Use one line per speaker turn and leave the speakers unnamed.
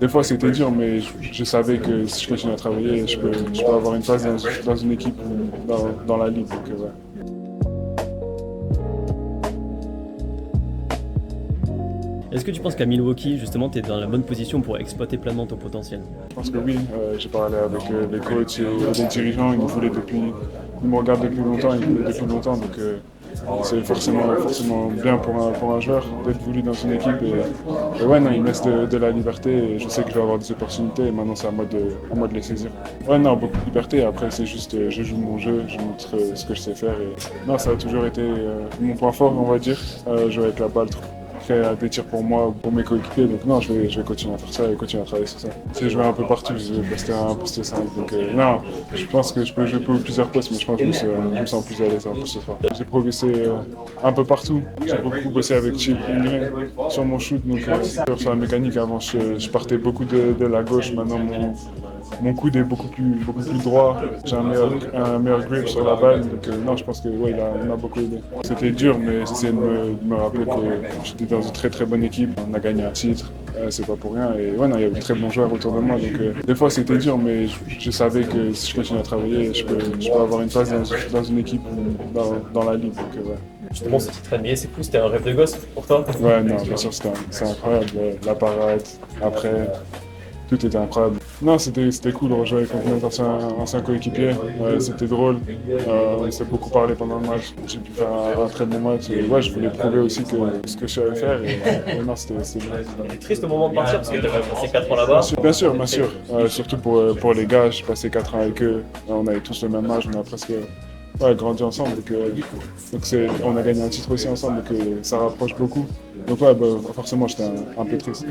Des fois, c'était dur, mais je savais que si je continue à travailler, je peux avoir une place dans une équipe ou dans la ligue. Donc, ouais.
Est-ce que tu penses qu'à Milwaukee, justement, tu es dans la bonne position pour exploiter pleinement ton potentiel?
Je pense que oui, j'ai parlé avec les coachs et les dirigeants, ils me regardent depuis longtemps, ils me voulaient depuis longtemps, donc c'est forcément bien pour un joueur d'être voulu dans une équipe. Et ouais, non, ils me laissent de la liberté et je sais que je vais avoir des opportunités et maintenant c'est à moi de les saisir. Ouais, non, beaucoup de liberté, après c'est juste, je joue mon jeu, je montre ce que je sais faire et non, ça a toujours été mon point fort, on va dire, jouer avec la balle, créer des tirs pour moi ou pour mes coéquipiers. Donc non, je vais continuer à faire ça et continuer à travailler sur ça. C'est jouer un peu partout, je vais poster un, poster 5. Donc non, je pense que je peux jouer pour plusieurs postes, mais je pense que je me sens plus à l'aise en poste 3. J'ai progressé un peu partout. J'ai beaucoup bossé avec Chip Ingrid sur mon shoot, donc sur la mécanique. Avant, je partais beaucoup de la gauche. Maintenant, mon coude est beaucoup plus droit. J'ai un meilleur grip sur la balle. Donc non, je pense que ouais, il m'a beaucoup aidé. C'était dur, mais j'essaie de me rappeler que j'étais dans une très bonne équipe. On a gagné un titre. C'est pas pour rien. Et ouais, non, il y avait de très bons joueurs autour de moi. Donc des fois, c'était dur, mais je savais que si je continue à travailler, je peux avoir une place dans une équipe ou dans la ligue. Donc, ouais.
Justement, ce titre NBA, c'est fou, c'était un rêve de gosse pour toi?
Ouais, non, bien sûr, c'est incroyable. La parade, après, tout était incroyable. Non, c'était cool de rejouer contre mes anciens coéquipiers. C'était drôle. On s'est beaucoup parlé pendant le match. J'ai pu faire un très bon match. Et ouais, je voulais prouver aussi que ce que je savais faire. Et non, c'était bien.
C'était triste au moment de partir parce que tu avais passé 4 ans là-bas.
Bien sûr, bien sûr. Surtout pour les gars, j'ai passé 4 ans avec eux. On avait tous le même âge, on a presque grandi ensemble. On a gagné un titre aussi ensemble, donc ça rapproche beaucoup. Donc ouais, bah, forcément, j'étais un peu triste.